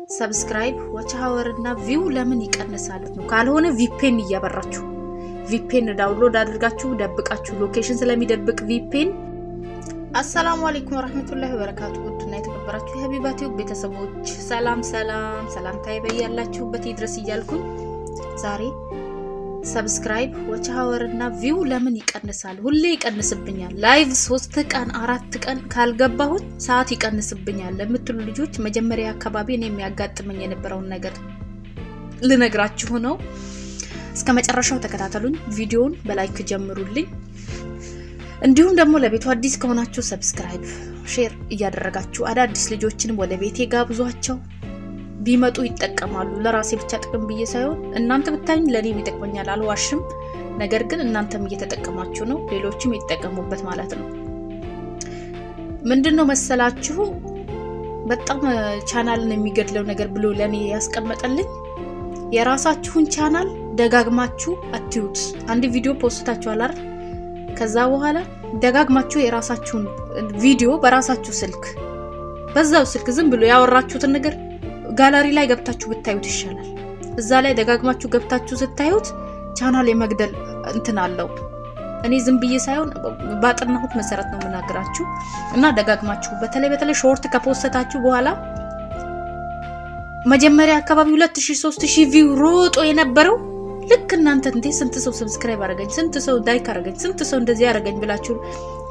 ሰብስክራይብ ዋች አወር እና ቪው ለምን ይቀንሳል ነው? ካልሆነ ቪፒኤን እያበራችሁ ቪፒኤን ዳውንሎድ አድርጋችሁ ደብቃችሁ ሎኬሽን ስለሚደብቅ ቪፒኤን። አሰላሙ አለይኩም ወራህመቱላሂ ወበረካቱ። ውድና የተከበራችሁ የሀቢባቲው ቤተሰቦች ሰላምታዬ በያላችሁበት ይድረስ እያልኩኝ ዛሬ ሰብስክራይብ ዋች አወር እና ቪው ለምን ይቀንሳል? ሁሌ ይቀንስብኛል። ላይቭ 3 ቀን 4 ቀን ካልገባሁት ሰዓት ይቀንስብኛል ለምትሉ ልጆች መጀመሪያ አካባቢ እኔ የሚያጋጥመኝ የነበረውን ነገር ልነግራችሁ ነው። እስከ መጨረሻው ተከታተሉኝ። ቪዲዮውን በላይክ ጀምሩልኝ። እንዲሁም ደግሞ ለቤቱ አዲስ ከሆናችሁ ሰብስክራይብ፣ ሼር እያደረጋችሁ አዳዲስ ልጆችንም ወደ ቤቴ ጋብዟቸው። ቢመጡ ይጠቀማሉ። ለራሴ ብቻ ጥቅም ብዬ ሳይሆን እናንተ ብታዩኝ ለኔም ይጠቅመኛል፣ አልዋሽም። ነገር ግን እናንተም እየተጠቀማችሁ ነው፣ ሌሎችም ይጠቀሙበት ማለት ነው። ምንድነው መሰላችሁ በጣም ቻናልን የሚገድለው ነገር ብሎ ለኔ ያስቀመጠልኝ የራሳችሁን ቻናል ደጋግማችሁ አትዩት። አንድ ቪዲዮ ፖስታችኋል አይደል? ከዛ በኋላ ደጋግማችሁ የራሳችሁን ቪዲዮ በራሳችሁ ስልክ በዛው ስልክ ዝም ብሎ ያወራችሁትን ነገር ጋላሪ ላይ ገብታችሁ ብታዩት ይሻላል። እዛ ላይ ደጋግማችሁ ገብታችሁ ስታዩት ቻናል የመግደል እንትን አለው። እኔ ዝም ብዬ ሳይሆን ባጥናሁት መሰረት ነው የምናገራችሁ። እና ደጋግማችሁ በተለይ ሾርት ከፖስታችሁ በኋላ መጀመሪያ አካባቢ 2000 3000 ቪው ሮጦ የነበረው ልክ እናንተ እንዴ ስንት ሰው ሰብስክራይብ አረጋኝ፣ ስንት ሰው ላይክ አረጋኝ፣ ስንት ሰው እንደዚህ አረጋኝ ብላችሁ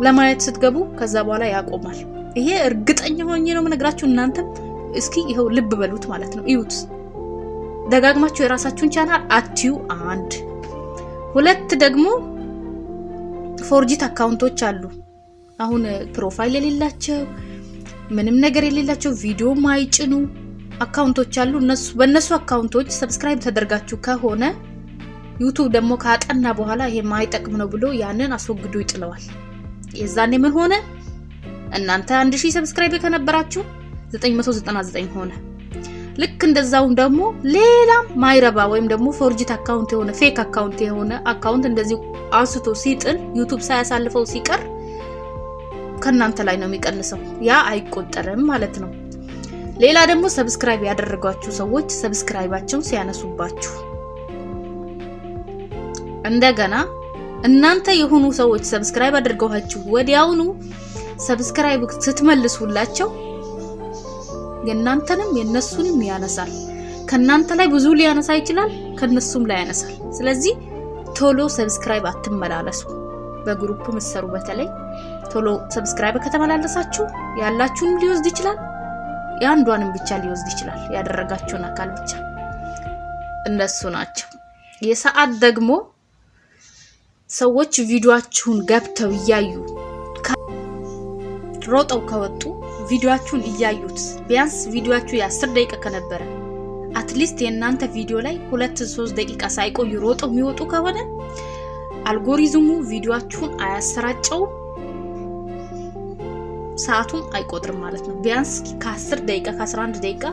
ለማየት ስትገቡ ከዛ በኋላ ያቆማል። ይሄ እርግጠኛ ሆኜ ነው የምነግራችሁ። እናንተም እስኪ ይሄው ልብ በሉት ማለት ነው። እዩት። ደጋግማችሁ የራሳችሁን ቻናል አትዩ። 1 2 ደግሞ ፎርጂት አካውንቶች አሉ። አሁን ፕሮፋይል የሌላቸው ምንም ነገር የሌላቸው ቪዲዮ ማይጭኑ አካውንቶች አሉ። በእነሱ አካውንቶች ሰብስክራይብ ተደርጋችሁ ከሆነ ዩቲዩብ ደግሞ ካጠና በኋላ ይሄ ማይጠቅም ነው ብሎ ያንን አስወግዶ ይጥለዋል። የዛኔ ምን ሆነ? እናንተ 1000 ሰብስክራይብ ከነበራችሁ 999 ሆነ። ልክ እንደዛው ደግሞ ሌላ ማይረባ ወይም ደግሞ ፎርጂት አካውንት የሆነ ፌክ አካውንት የሆነ አካውንት እንደዚህ አንስቶ ሲጥል ዩቲዩብ ሳያሳልፈው ሲቀር ከናንተ ላይ ነው የሚቀንሰው። ያ አይቆጠርም ማለት ነው። ሌላ ደግሞ ሰብስክራይብ ያደረጋችሁ ሰዎች ሰብስክራይባቸውን ሲያነሱባችሁ እንደገና እናንተ የሆኑ ሰዎች ሰብስክራይብ አድርገዋችሁ ወዲያውኑ ሰብስክራይብ ስትመልሱላቸው የእናንተንም የነሱንም ያነሳል። ከናንተ ላይ ብዙ ሊያነሳ ይችላል፣ ከነሱም ላይ ያነሳል። ስለዚህ ቶሎ ሰብስክራይብ አትመላለሱ። በግሩፕ ምሰሩ በተለይ ቶሎ ሰብስክራይብ ከተመላለሳችሁ ያላችሁን ሊወስድ ይችላል፣ ያንዷንም ብቻ ሊወስድ ይችላል። ያደረጋችሁን አካል ብቻ እነሱ ናቸው። የሰዓት ደግሞ ሰዎች ቪዲዮአችሁን ገብተው እያዩ ሮጠው ከወጡ ቪዲዮአችሁን እያዩት ቢያንስ ቪዲዮአችሁ የ10 ደቂቃ ከነበረ አትሊስት የእናንተ ቪዲዮ ላይ 2-3 ደቂቃ ሳይቆዩ ሮጠው የሚወጡ ከሆነ አልጎሪዝሙ ቪዲዮአችሁን አያሰራጨውም፣ ሰዓቱን አይቆጥርም ማለት ነው። ቢያንስ ከ10 ደቂቃ ከ11 ደቂቃ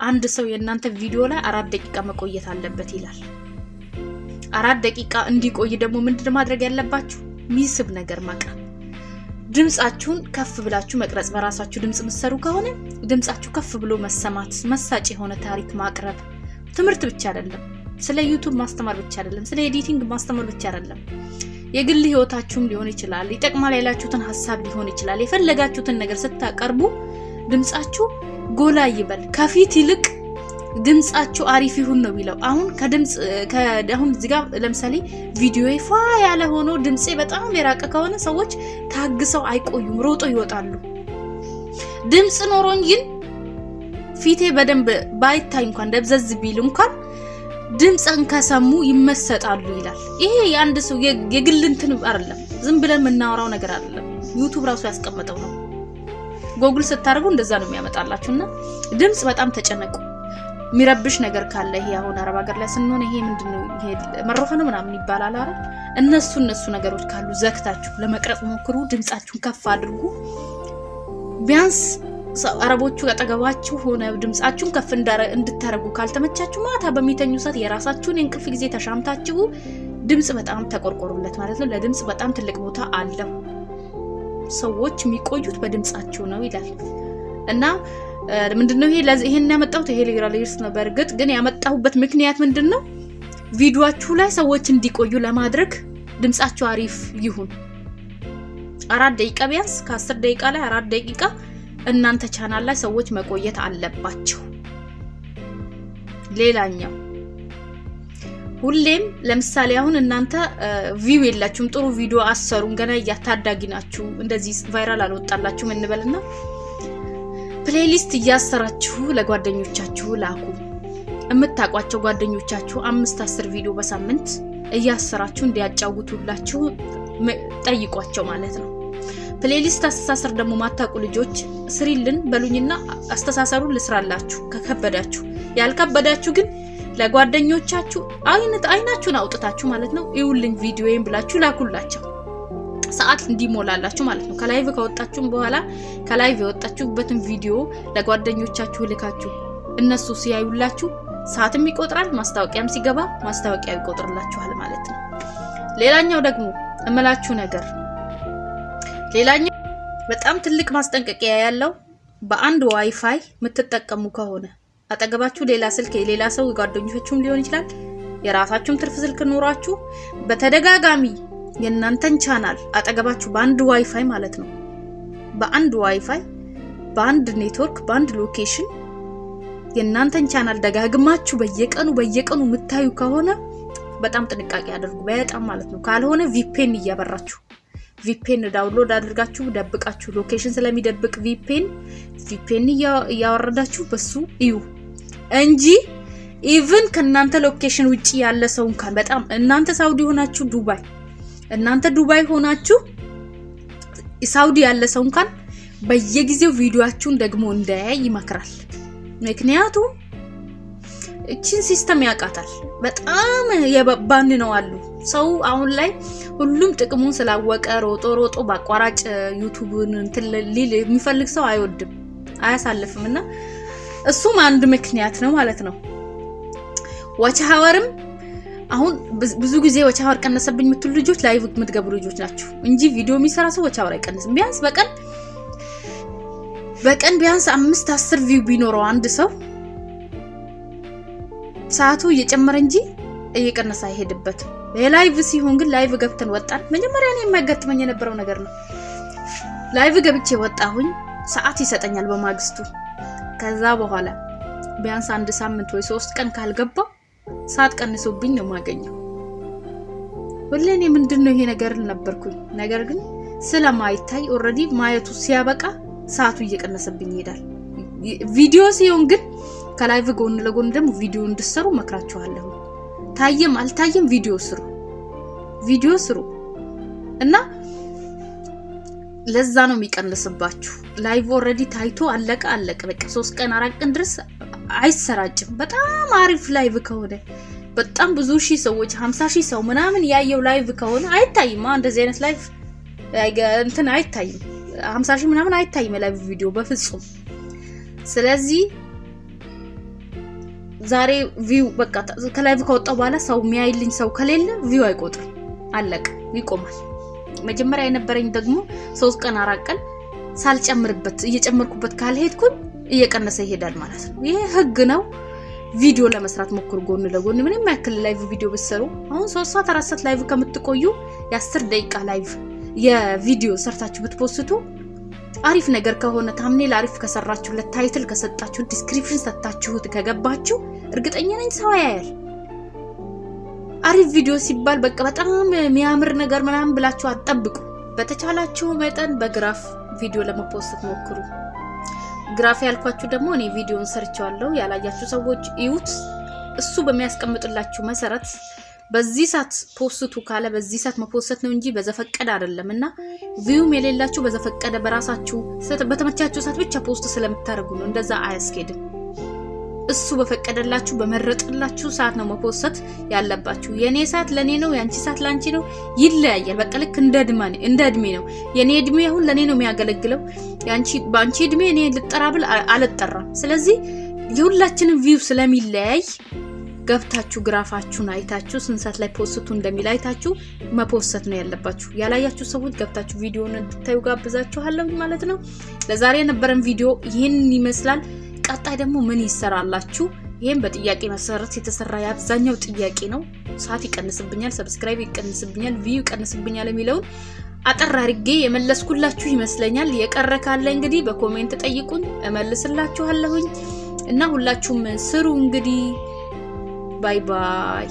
አንድ ሰው የእናንተ ቪዲዮ ላይ 4 ደቂቃ መቆየት አለበት ይላል። 4 ደቂቃ እንዲቆይ ደግሞ ምንድነው ማድረግ ያለባችሁ? ሚስብ ነገር ማቅረብ። ድምጻችሁን ከፍ ብላችሁ መቅረጽ። በራሳችሁ ድምጽ ምሰሩ ከሆነ ድምጻችሁ ከፍ ብሎ መሰማት፣ መሳጭ የሆነ ታሪክ ማቅረብ። ትምህርት ብቻ አይደለም፣ ስለ ዩቲዩብ ማስተማር ብቻ አይደለም፣ ስለ ኤዲቲንግ ማስተማር ብቻ አይደለም። የግል ህይወታችሁም ሊሆን ይችላል፣ ይጠቅማል ያላችሁትን ሀሳብ ሊሆን ይችላል። የፈለጋችሁትን ነገር ስታቀርቡ ድምጻችሁ ጎላ ይበል። ከፊት ይልቅ ድምጻችሁ አሪፍ ይሁን ነው የሚለው። አሁን አሁን እዚህ ጋር ለምሳሌ ቪዲዮ ይፋ ያለ ሆኖ ድምጼ በጣም የራቀ ከሆነ ሰዎች ታግሰው አይቆዩም፣ ሮጦ ይወጣሉ። ድምጽ ኖሮኝ ግን ፊቴ በደንብ ባይታይ እንኳን ደብዘዝ ቢል እንኳን ድምጽን ከሰሙ ይመሰጣሉ ይላል። ይሄ የአንድ ሰው የግል እንትን አይደለም፣ ዝም ብለን የምናወራው ነገር አይደለም። ዩቲዩብ ራሱ ያስቀመጠው ነው። ጎግል ስታደርጉ እንደዛ ነው የሚያመጣላችሁና ድምጽ በጣም ተጨነቁ። የሚረብሽ ነገር ካለ ይሄ አሁን አረብ ሀገር ላይ ስንሆን ይሄ ምንድነው ይሄ መሮፈነ ምናምን ይባላል አይደል? እነሱ ነገሮች ካሉ ዘግታችሁ ለመቅረጽ ሞክሩ። ድምጻችሁን ከፍ አድርጉ። ቢያንስ አረቦቹ አጠገባችሁ ሆነ ድምጻችሁን ከፍ እንድታረጉ ካልተመቻችሁ ማታ በሚተኙ ሰዓት የራሳችሁን የእንቅልፍ ጊዜ ተሻምታችሁ ድምጽ በጣም ተቆርቆሩለት ማለት ነው። ለድምጽ በጣም ትልቅ ቦታ አለው። ሰዎች የሚቆዩት በድምጻችሁ ነው ይላል። እና ምንድነው ይሄን ያመጣሁት ይሄ ሊራሊስ ነው። በርግጥ ግን ያመጣሁበት ምክንያት ምንድነው ቪዲዮአችሁ ላይ ሰዎች እንዲቆዩ ለማድረግ ድምጻችሁ አሪፍ ይሁን 4 ደቂቃ ቢያንስ ከ10 ደቂቃ ላይ 4 ደቂቃ እናንተ ቻናል ላይ ሰዎች መቆየት አለባቸው። ሌላኛው ሁሌም ለምሳሌ አሁን እናንተ ቪው የላችሁም ጥሩ ቪዲዮ አሰሩን ገና ያታዳጊ ናችሁ እንደዚህ ቫይራል አልወጣላችሁም እንበልና ፕሌሊስት እያሰራችሁ ለጓደኞቻችሁ ላኩ። እምታቋቸው ጓደኞቻችሁ 5-10 ቪዲዮ በሳምንት እያሰራችሁ እንዲያጫውቱላችሁ ጠይቋቸው ማለት ነው። ፕሌሊስት አስተሳሰር ደግሞ ማታቁ ልጆች ስሪልን በሉኝና አስተሳሰሩን ልስራላችሁ ከከበዳችሁ። ያልከበዳችሁ ግን ለጓደኞቻችሁ አይናችሁን አውጥታችሁ ማለት ነው ይውልኝ ቪዲዮዬን ብላችሁ ላኩላቸው ሰዓት እንዲሞላላችሁ ማለት ነው። ከላይቭ ከወጣችሁም በኋላ ከላይቭ የወጣችሁበትን ቪዲዮ ለጓደኞቻችሁ ልካችሁ እነሱ ሲያዩላችሁ ሰዓትም ይቆጥራል ማስታወቂያም ሲገባ ማስታወቂያው ይቆጥርላችኋል ማለት ነው። ሌላኛው ደግሞ እመላችሁ ነገር ሌላኛው በጣም ትልቅ ማስጠንቀቂያ ያለው በአንድ ዋይፋይ የምትጠቀሙ ከሆነ አጠገባችሁ ሌላ ስልክ የሌላ ሰው ጓደኞቻችሁም ሊሆን ይችላል የራሳችሁም ትርፍ ስልክ ኖራችሁ በተደጋጋሚ የእናንተን ቻናል አጠገባችሁ በአንድ ዋይፋይ ማለት ነው በአንድ ዋይፋይ በአንድ ኔትወርክ በአንድ ሎኬሽን የእናንተን ቻናል ደጋግማችሁ በየቀኑ የምታዩ ከሆነ በጣም ጥንቃቄ አድርጉ በጣም ማለት ነው። ካልሆነ VPN እያበራችሁ VPN ዳውንሎድ አድርጋችሁ ደብቃችሁ ሎኬሽን ስለሚደብቅ VPN እያወረዳችሁ በሱ እዩ እንጂ ኢቭን ከናንተ ሎኬሽን ውጪ ያለ ሰው እንኳን በጣም እናንተ ሳውዲ ሆናችሁ ዱባይ ሆናችሁ ሳውዲ ያለ ሰው እንኳን በየጊዜው ቪዲዮአችሁን ደግሞ እንዳያይ ይመክራል። ምክንያቱም እቺን ሲስተም ያቃታል በጣም የባባን ነው አሉ ሰው አሁን ላይ ሁሉም ጥቅሙን ስላወቀ ሮጦ ባቋራጭ ዩቲዩብን ሊል የሚፈልግ ሰው አይወድም አያሳልፍምና እሱም አንድ ምክንያት ነው ማለት ነው። ዋቻወርም አሁን ብዙ ጊዜ ዋቻወር ቀነሰብኝ የምትሉ ልጆች ላይቭ የምትገቡ ልጆች ናችሁ እንጂ ቪዲዮ የሚሰራ ሰው ዋቻወር አይቀንስም። ቢያንስ በቀን ቢያንስ 5-10 ቪው ቢኖረው አንድ ሰው ሰዓቱ እየጨመረ እንጂ እየቀነሰ አይሄድበትም። የላይቭ ሲሆን ግን ላይቭ ገብተን ወጣን መጀመሪያ እኔ የማይገጥመኝ የነበረው ነገር ነው። ላይቭ ገብቼ ወጣሁኝ ሰዓት ይሰጠኛል በማግስቱ ከዛ በኋላ ቢያንስ 1 ሳምንት ወይ 3 ቀን ካልገባው ሰዓት ቀንሶብኝ ነው ማገኘው። ሁሌኔ ምንድነው ይሄ ነገር ነበርኩኝ ነገር ግን ስለማይታይ ኦሬዲ ማየቱ ሲያበቃ ሰዓቱ እየቀነሰብኝ ይሄዳል። ቪዲዮ ሲሆን ግን ከላይቭ ጎን ለጎን ደግሞ ቪዲዮ እንድትሰሩ መክራችኋለሁ። ታየም አልታየም ቪዲዮ ስሩ እና ለዛ ነው የሚቀንስባችሁ። ላይቭ ኦሬዲ ታይቶ አለቀ በቃ 3 ቀን 4 ቀን ድረስ አይሰራጭም። በጣም አሪፍ ላይቭ ከሆነ በጣም ብዙ ሺህ ሰዎች 50,000 ሰው ምናምን ያየው ላይቭ ከሆነ አይታይም። እንደዚህ አይነት ላይቭ እንትን አይታይም 50,000 ምናምን አይታይም ላይቭ ቪዲዮ በፍጹም። ስለዚህ ዛሬ ቪው በቃ ከላይቭ ከወጣው በኋላ ሰው የሚያይልኝ ሰው ከሌለ ቪው አይቆጥርም አለቀ ይቆማል። መጀመሪያ የነበረኝ ደግሞ 3 ቀን 4 ቀን ሳልጨምርበት እየጨመርኩበት ካልሄድኩኝ እየቀነሰ ይሄዳል ማለት ነው። ይሄ ህግ ነው። ቪዲዮ ለመስራት ሞክሩ ጎን ለጎን ምንም ያክል ላይቭ ቪዲዮ ብትሰሩ አሁን 3 ሰዓት 4 ሰዓት ላይቭ ከምትቆዩ የ10 ደቂቃ ላይቭ የቪዲዮ ሰርታችሁ ብትፖስቱ አሪፍ ነገር ከሆነ ታምኔል አሪፍ ከሰራችሁለት ታይትል ከሰጣችሁ ዲስክሪፕሽን ሰጣችሁት ከገባችሁ እርግጠኛ ነኝ ሰው ያያል። አሪፍ ቪዲዮ ሲባል በቃ በጣም የሚያምር ነገር ምናምን ብላችሁ አትጠብቁ። በተቻላችሁ መጠን በግራፍ ቪዲዮ ለመፖስት ሞክሩ። ግራፍ ያልኳችሁ ደግሞ እኔ ቪዲዮን ሰርቻለሁ ያላያችሁ ሰዎች እዩት። እሱ በሚያስቀምጥላችሁ መሰረት በዚህ ሰዓት ፖስቱ ካለ በዚህ ሰዓት መፖስት ነው እንጂ በዘፈቀደ አይደለምና ቪውም የሌላችሁ በዘፈቀደ በራሳችሁ በተመቻችሁ ሰዓት ብቻ ፖስት ስለምታደርጉ ነው። እንደዛ አያስኬድም። እሱ በፈቀደላችሁ በመረጠላችሁ ሰዓት ነው መፖስት ያለባችሁ። የኔ ሰዓት ለኔ ነው ያንቺ ሰዓት ላንቺ ነው ይለያያል። በቃ ልክ እንደ እድሜ ነው። የኔ እድሜ አሁን ለኔ ነው የሚያገለግለው ያንቺ ባንቺ እድሜ እኔ ልጠራብል አልጠራም። ስለዚህ የሁላችንም ቪው ስለሚለያይ ገብታችሁ ግራፋችሁን አይታችሁ ስንት ላይ ፖስቱ እንደሚል አይታችሁ መፖስት ነው ያለባችሁ። ያላያችሁ ሰዎች ገብታችሁ ቪዲዮውን እንድታዩ ጋብዛችኋለሁ ማለት ነው። ለዛሬ የነበረን ቪዲዮ ይህን ይመስላል። ቀጣይ ደግሞ ምን ይሰራላችሁ? ይሄን በጥያቄ መሰረት የተሰራ ያብዛኛው ጥያቄ ነው። ሰዓት ይቀንስብኛል፣ ሰብስክራይብ ይቀንስብኛል፣ ቪው ይቀንስብኛል የሚለውን አጠር አድርጌ የመለስኩላችሁ ይመስለኛል። የቀረ ካለ እንግዲህ በኮሜንት ጠይቁኝ እመልስላችኋለሁኝ እና ሁላችሁም ስሩ እንግዲህ። ባይ ባይ።